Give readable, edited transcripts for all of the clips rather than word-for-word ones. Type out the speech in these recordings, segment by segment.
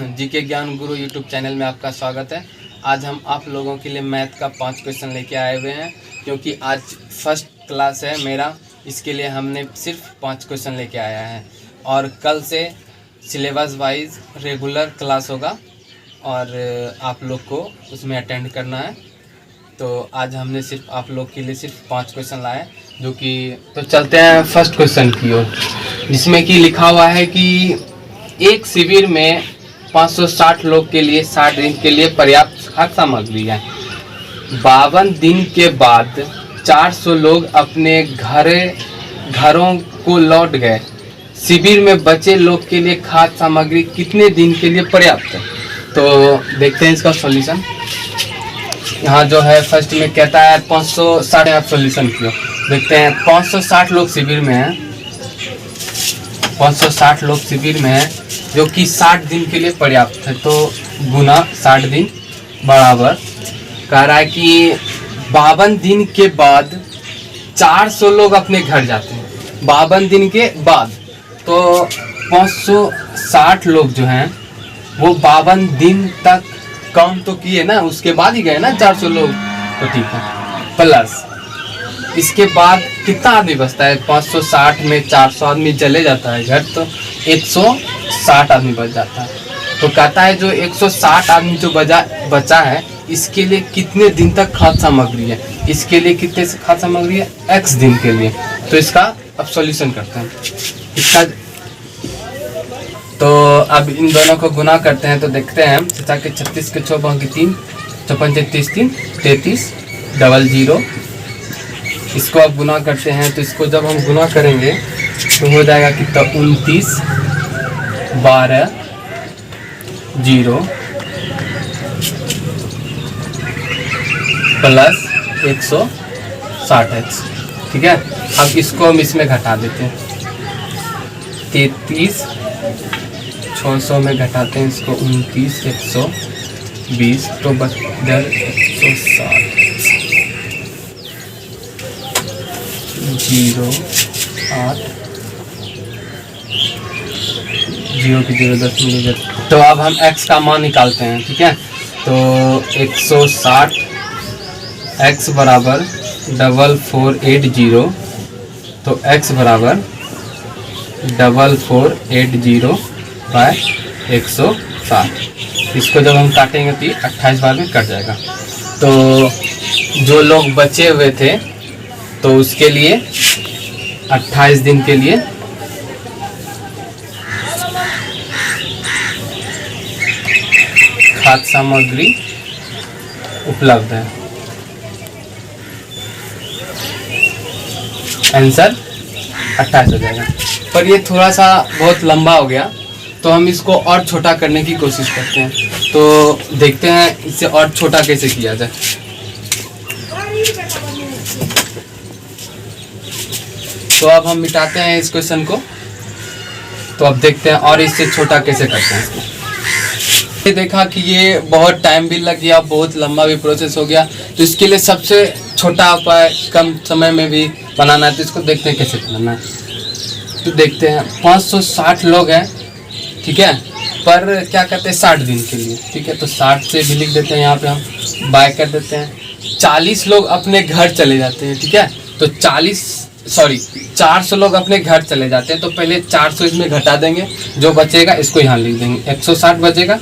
GK ज्ञान गुरु YouTube channel में आपका स्वागत है। आज हम आप लोगों के लिए मैथ का 5 क्वेश्चन लेके आए हुए हैं, क्योंकि आज फर्स्ट क्लास है मेरा, इसके लिए हमने सिर्फ 5 क्वेश्चन लेके आया है। और कल से सिलेबस वाइज रेगुलर क्लास होगा और आप लोग को उसमें अटेंड करना है। तो आज हमने सिर्फ आप लोग के लिए सिर्फ 5 क्वेश्चन लाए, जो कि तो चलते हैं फर्स्ट क्वेश्चन की ओर, जिसमें कि लिखा हुआ है कि एक शिविर में 560 लोग के लिए 60 दिन के लिए पर्याप्त खाद्य सामग्री है। 52 दिन के बाद 400 लोग अपने घरों को लौट गए। शिविर में बचे लोग के लिए खाद्य सामग्री कितने दिन के लिए पर्याप्त है? तो देखते हैं इसका सॉल्यूशन। यहाँ जो है फर्स्ट में कहता है 560, आप सॉल्यूशन किया देखते हैं। 560 लोग शिविर में हैं, 560 लोग शिविर में हैं, जो कि 60 दिन के लिए पर्याप्त है। तो गुना 60 दिन बराबर कह रहा है कि 52 दिन के बाद 400 लोग अपने घर जाते हैं। 52 दिन के बाद तो 560 लोग जो हैं वो 52 दिन तक काम तो किए ना, उसके बाद ही गए ना 400 लोग, तो ठीक है। प्लस इसके बाद कितना आदमी बचता है? 560 में 400 आदमी चले जाता है घर, तो 160 आदमी बच जाता है। तो कहता है जो 160 आदमी जो बचा है, इसके लिए कितने दिन तक खाद्य सामग्री है? इसके लिए कितने खाद्य सामग्री है? x दिन के लिए। तो इसका अब सॉल्यूशन करते हैं इसका। तो अब इन दोनों को गुना करते हैं, तो देखते हैं। 36 के 6 बाकी 3, 54 33 3 33 00। इसको अब गुना करते हैं, तो इसको जब हम गुना करेंगे तो हो जाएगा कितना? 29 12 0 प्लस 160x। ठीक है, अब इसको हम इसमें घटा देते हैं। 33 600 में घटाते हैं इसको, 29 120, तो बच जाए 160 0 8 0 की 0 10 मिल। तो अब हम x का मान निकालते हैं। ठीक है, तो 160 x बराबर 4480, तो x बराबर 4480 बाय 160। इसको जब हम काटेंगे तो 28 बार में कट जाएगा। तो जो लोग बचे हुए थे, तो उसके लिए 28 दिन के लिए खाद्य सामग्री उपलब्ध है। आंसर 28 हो जाएगा। पर ये थोड़ा सा बहुत लंबा हो गया, तो हम इसको और छोटा करने की कोशिश करते हैं। तो देखते हैं इसे और छोटा कैसे किया जाए। तो अब हम मिटाते हैं इस क्वेश्चन को, तो अब देखते हैं और इससे छोटा कैसे करते हैं। ये देखा कि ये बहुत टाइम भी लग गया, बहुत लंबा भी प्रोसेस हो गया, तो इसके लिए सबसे छोटा उपाय कम समय में भी बनाना है। तो इसको देखते हैं कैसे बनाना है। तो देखते हैं 560 लोग हैं, ठीक है, पर क्या कहते हैं 60 दिन के लिए। ठीक है, तो 60 से भी लिख देते हैं, यहाँ पे हम बाय कर देते हैं। 40 लोग अपने घर चले जाते हैं। ठीक है, तो 400 लोग अपने घर चले जाते हैं, तो पहले 400 इसमें घटा देंगे, जो बचेगा इसको यहाँ लिख देंगे, 160 बचेगा।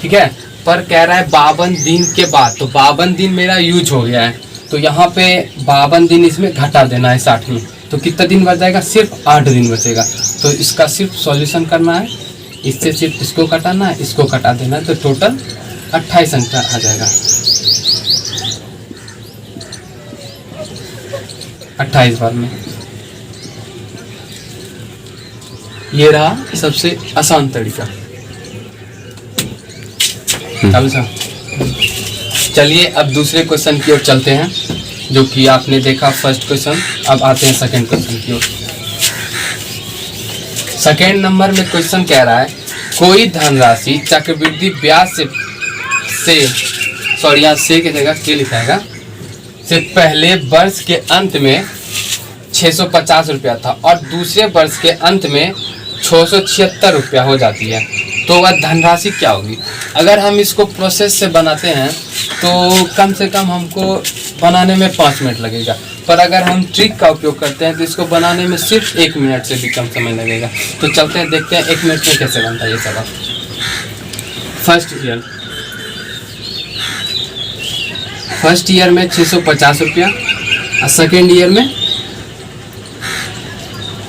ठीक है, पर कह रहा है 52 दिन के बाद, तो 52 दिन मेरा यूज हो गया है, तो यहाँ पे 52 दिन इसमें घटा देना है 60 में, तो कितना दिन बच जाएगा? सिर्फ 8 दिन बचेगा। तो इसका सिर्फ सॉल्यूशन करना है, इससे सिर्फ इसको कटाना है, इसको कटा देना है, तो टोटल 28 अंक आ जाएगा। 28 बार में। ये रहा सबसे आसान तरीका। चलिए अब दूसरे क्वेश्चन की ओर चलते हैं, जो कि आपने देखा फर्स्ट क्वेश्चन। अब आते हैं सेकंड क्वेश्चन की ओर। सेकंड नंबर में क्वेश्चन कह रहा है, कोई धनराशि चक्रवृद्धि ब्याज से की जगह क्या लिखाएगा? से पहले वर्ष के अंत में 650 रुपया था और दूसरे वर्ष के अंत में 676 रुपया हो जाती है। तो वह धनराशि क्या होगी। अगर हम इसको प्रोसेस से बनाते हैं तो कम से कम हमको बनाने में 5 मिनट लगेगा, पर अगर हम ट्रिक का उपयोग करते हैं तो इसको बनाने में सिर्फ 1 मिनट से भी कम समय लगेगा। तो चलते हैं, देखते हैं 1 मिनट में कैसे बनता है ये सवाल। फर्स्ट ईयर में 650 रुपया और सेकेंड ईयर में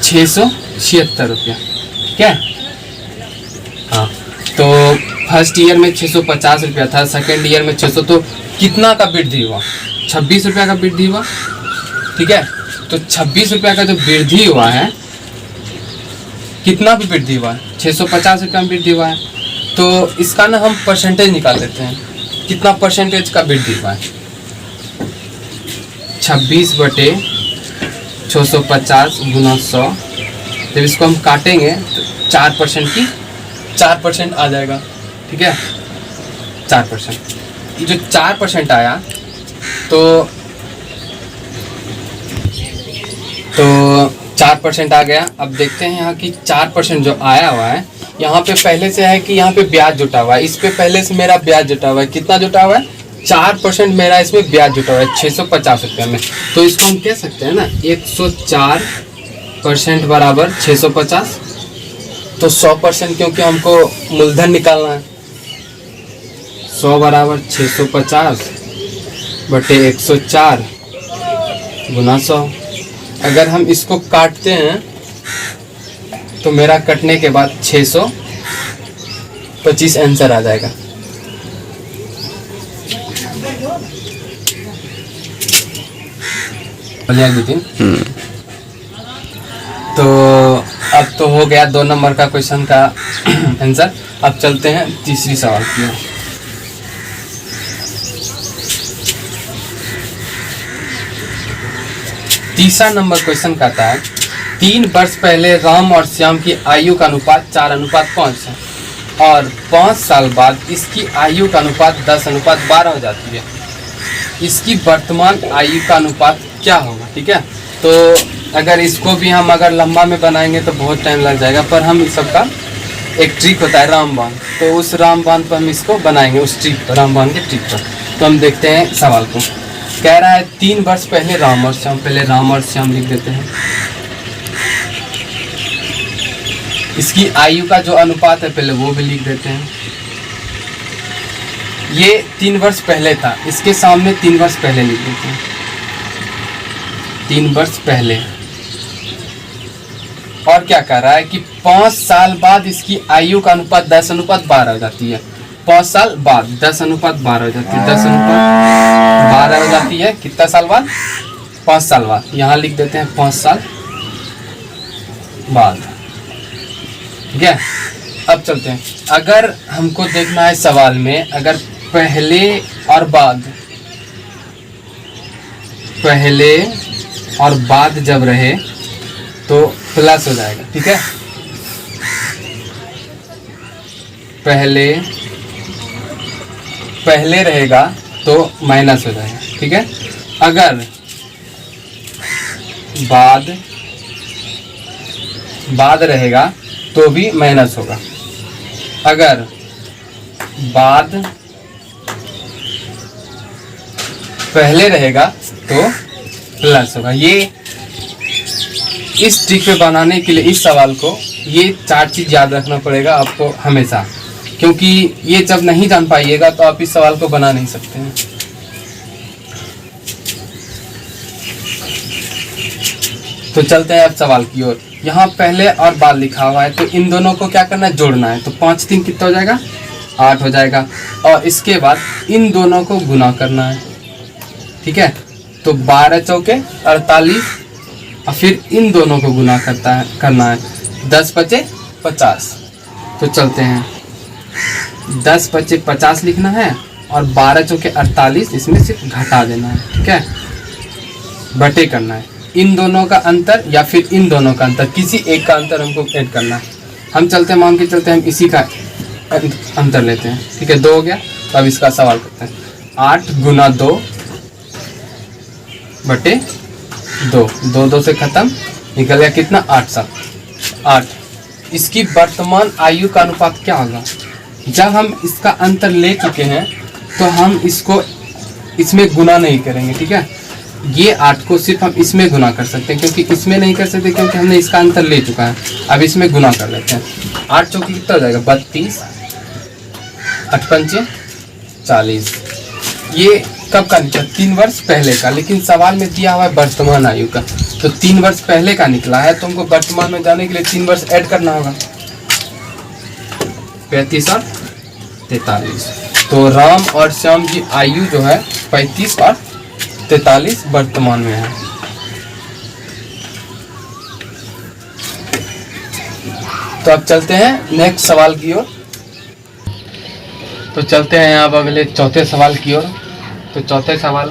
676 रुपया। क्या? हाँ, तो फर्स्ट ईयर में 650 रुपया था, सेकेंड ईयर में 600, तो कितना का वृद्धि हुआ? 26 रुपया का वृद्धि हुआ। ठीक है, तो 26 रुपया का जो वृद्धि हुआ है, कितना भी वृद्धि हुआ है, 650 रुपया में वृद्धि हुआ है, तो इसका ना हम परसेंटेज निकाल लेते हैं, कितना परसेंटेज का वृद्धि हुआ है। 26/650 गुना 100, जब इसको हम काटेंगे तो 4% आ जाएगा। ठीक है, 4%, जो 4% आया तो 4% आ गया। अब देखते हैं यहाँ की 4% जो आया हुआ है, यहाँ पे पहले से है कि यहाँ पे ब्याज जुटा हुआ है, इस पे पहले से मेरा ब्याज जुटा हुआ है। कितना जुटा हुआ है? 4% मेरा इसमें ब्याज जुटा हुआ है 650 रुपये में। तो इसको हम कह सकते हैं ना 104% बराबर 650। तो 100%, क्योंकि हमको मूलधन निकालना है, 100 बराबर 650/104 गुना 100। अगर हम इसको काटते हैं तो मेरा कटने के बाद 625 आंसर आ जाएगा। तो अब तो हो गया 2 नंबर का क्वेश्चन का आंसर। अब चलते हैं तीसरी सवाल की ओर। तीसरा नंबर क्वेश्चन कहता है 3 वर्ष पहले राम और श्याम की आयु का अनुपात 4:5 है और 5 साल बाद इसकी आयु का अनुपात 10:12 हो जाती है। इसकी वर्तमान आयु का अनुपात क्या होगा? ठीक है, तो अगर इसको भी हम अगर लंबा में बनाएंगे तो बहुत टाइम लग जाएगा, पर हम इस सब का एक ट्रिक होता है रामबाण, तो उस रामबाण पर हम इसको बनाएंगे, उस ट्रिक पर, रामबाण के ट्रिक पर। तो हम देखते हैं सवाल को। कह रहा है 3 वर्ष पहले राम और श्याम, पहले राम और श्याम लिख देते हैं। इसकी आयु का जो अनुपात है पहले वो भी लिख देते हैं। ये 3 वर्ष पहले था, इसके सामने 3 वर्ष पहले लिख देते हैं, 3 वर्ष पहले। और क्या कह रहा है कि 5 साल बाद इसकी आयु का अनुपात 10:12 हो जाती है। 5 साल बाद 10:12 हो जाती है, 10:12 हो जाती है। कितना साल बाद? 5 साल बाद। यहाँ लिख देते हैं 5 साल बाद। ठीक है, अब चलते हैं। अगर हमको देखना है सवाल में, अगर पहले और बाद, पहले और बाद जब रहे तो प्लस हो जाएगा। ठीक है, पहले रहेगा तो माइनस हो जाएगा। ठीक है, अगर बाद रहेगा तो भी माइनस होगा। अगर बाद पहले रहेगा तो प्लस होगा। ये इस ट्रिक पे बनाने के लिए इस सवाल को ये 4 चीज़ याद रखना पड़ेगा आपको हमेशा, क्योंकि ये जब नहीं जान पाइएगा तो आप इस सवाल को बना नहीं सकते हैं। तो चलते हैं अब सवाल की ओर। यहाँ पहले और बाद लिखा हुआ है, तो इन दोनों को क्या करना है? जोड़ना है। तो 5 3 कितना हो जाएगा? 8 हो जाएगा। और इसके बाद इन दोनों को गुना करना है। ठीक है, तो 12 चौके 48 और फिर इन दोनों को गुना करना है। 10 पचे 50। तो चलते हैं, 10 पचे 50 लिखना है और 12 चौके 48, इसमें सिर्फ घटा देना है। ठीक है, बटे करना है। इन दोनों का अंतर या फिर इन दोनों का अंतर, किसी एक का अंतर हमको ऐड करना है। हम चलते हैं, मान के चलते हैं हम इसी का अंतर लेते हैं। ठीक है, 2 हो गया। तो अब इसका सवाल करते हैं। 8 गुना 2 बटे 2, 2 2 से खत्म, निकल गया कितना? 8 7 8। इसकी वर्तमान आयु का अनुपात क्या होगा। जब हम इसका अंतर ले चुके हैं तो हम इसको इसमें गुना नहीं करेंगे, ठीक है। ये 8 को सिर्फ हम इसमें गुना कर सकते हैं, क्योंकि इसमें नहीं कर सकते क्योंकि हमने इसका अंतर ले चुका है। अब इसमें गुना कर लेते हैं। 8 चौकी कितना हो जाएगा 32, 8 पंचे 40। ये कब का निकला 3 वर्ष पहले का, लेकिन सवाल में दिया हुआ है वर्तमान आयु का, तो 3 वर्ष पहले का निकला है, तो हमको वर्तमान में जाने के लिए 3 वर्ष ऐड करना होगा। 35 और 43। तो राम और श्याम की आयु जो है 35 और 43 वर्तमान में है। तो अब चलते हैं नेक्स्ट सवाल की ओर। तो चलते हैं अब अगले चौथे सवाल की ओर। तो चौथे सवाल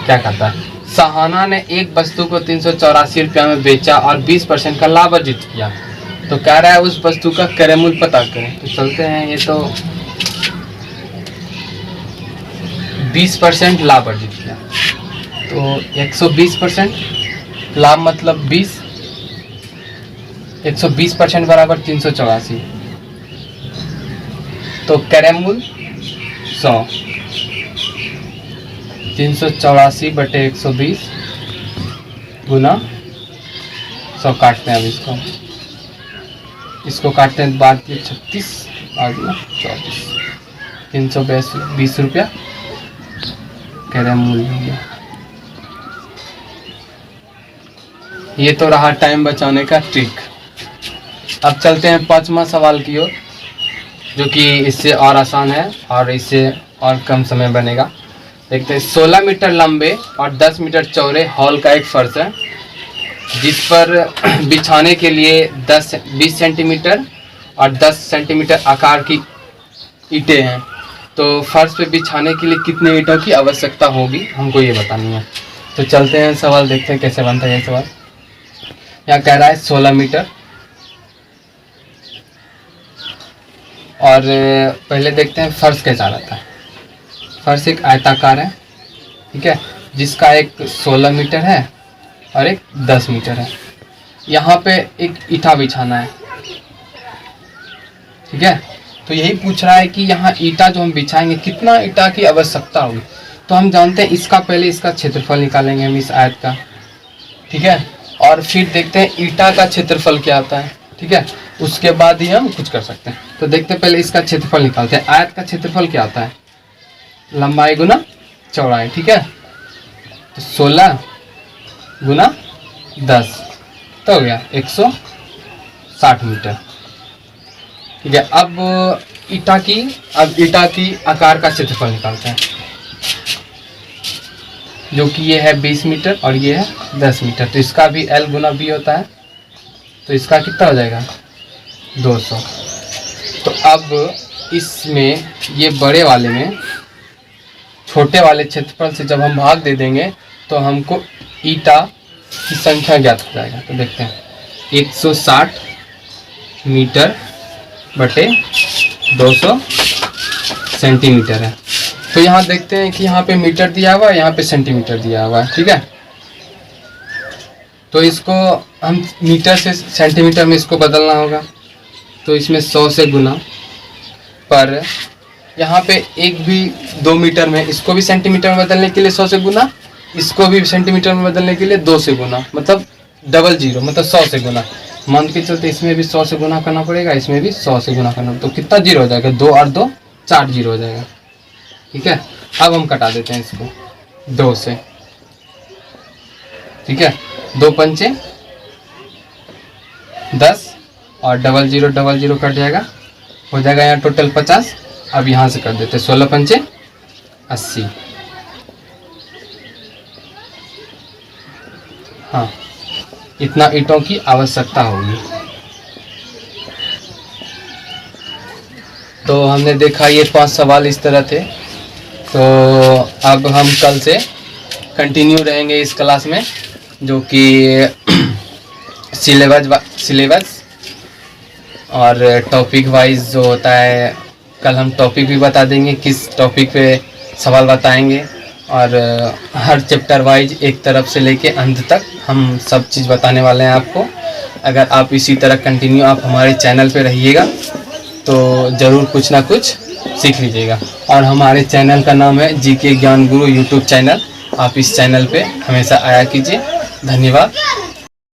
क्या कहता है, सहाना ने एक वस्तु को 384 रुपया में बेचा और 20% का लाभ अर्जित किया। तो कह रहा है उस वस्तु का क्रय मूल्य पता करें। तो चलते हैं, ये तो 20% लाभ अर्जित किया, तो 120% लाभ मतलब 20, 120% बराबर 384, तो क्रय मूल्य 100, 384 बटे 120 गुना 100 काटते हैं। अब इसको काटते हैं बाद में 36 और 24, 320 रुपया क्रय मूल्य हो गया। ये तो रहा टाइम बचाने का ट्रिक। अब चलते हैं पांचवा सवाल की ओर, जो कि इससे और आसान है और इससे और कम समय बनेगा। देखते हैं, 16 मीटर लंबे और 10 मीटर चौड़े हॉल का एक फर्श है, जिस पर बिछाने के लिए 20 सेंटीमीटर और 10 सेंटीमीटर आकार की ईंटें हैं। तो फर्श पे बिछाने के लिए कितने ईंटों की आवश्यकता होगी, हमको ये बतानी है। तो चलते हैं सवाल देखते हैं कैसे बनता है ये सवाल। यहाँ कह रहा है 16 मीटर, और पहले देखते हैं फर्श कैसा रहता है। फर्श एक आयताकार है, ठीक है, जिसका एक 16 मीटर है और एक 10 मीटर है। यहाँ पे एक ईंटा बिछाना है, ठीक है। तो यही पूछ रहा है कि यहाँ ईंटा जो हम बिछाएंगे कितना ईंटा की आवश्यकता होगी। तो हम जानते हैं इसका पहले इसका क्षेत्रफल निकालेंगे हम इस आयत का, ठीक है, और फिर देखते हैं ईंटा का क्षेत्रफल क्या आता है, ठीक है, उसके बाद ही हम कुछ कर सकते हैं। तो देखते हैं पहले इसका क्षेत्रफल निकालते हैं। आयत का क्षेत्रफल क्या आता है, लंबाई गुना चौड़ाई, ठीक है। तो 16 गुना 10 तो हो गया 160 मीटर, ठीक है। अब ईंटा की आकार का क्षेत्रफल निकालते हैं, जो कि ये है 20 मीटर और ये है 10 मीटर। तो इसका भी L गुना B होता है, तो इसका कितना हो जाएगा 200। तो अब इसमें ये बड़े वाले में छोटे वाले क्षेत्रफल से जब हम भाग दे देंगे तो हमको ईंटा की संख्या ज्ञात हो जाएगा। तो देखते हैं 160 मीटर बटे 200 सेंटीमीटर है। तो यहाँ देखते हैं कि यहाँ पे मीटर दिया हुआ है, यहाँ पे सेंटीमीटर दिया हुआ है, ठीक है। तो इसको हम मीटर से सेंटीमीटर में इसको बदलना होगा। तो इसमें 100 से गुना, पर यहाँ पे एक भी 2 मीटर में, इसको भी सेंटीमीटर में बदलने के लिए 100 से गुना, इसको भी सेंटीमीटर में बदलने के लिए 2 से गुना, मतलब डबल जीरो, मतलब 100 से गुना। मान के चलते इसमें भी 100 से गुना करना पड़ेगा, इसमें भी 100 से गुना करना। तो कितना जीरो हो जाएगा, 2 और 2 4 जीरो हो जाएगा, ठीक है। अब हम कटा देते हैं इसको 2 से, ठीक है। 2 पंचे 10 और डबल जीरो कट जाएगा, हो जाएगा यहाँ टोटल 50। अब यहाँ से कर देते 16 पंचे 80। हाँ, इतना ईंटों की आवश्यकता होगी। तो हमने देखा ये 5 सवाल इस तरह थे। तो अब हम कल से कंटिन्यू रहेंगे इस क्लास में, जो कि सिलेबस और टॉपिक वाइज जो होता है। कल हम टॉपिक भी बता देंगे, किस टॉपिक पे सवाल बताएंगे, और हर चैप्टर वाइज एक तरफ से लेके अंत तक हम सब चीज़ बताने वाले हैं आपको। अगर आप इसी तरह कंटिन्यू आप हमारे चैनल पे रहिएगा तो ज़रूर कुछ ना कुछ सीख लीजिएगा। और हमारे चैनल का नाम है जीके ज्ञान गुरु यूट्यूब चैनल। आप इस चैनल पे हमेशा आया कीजिए। धन्यवाद।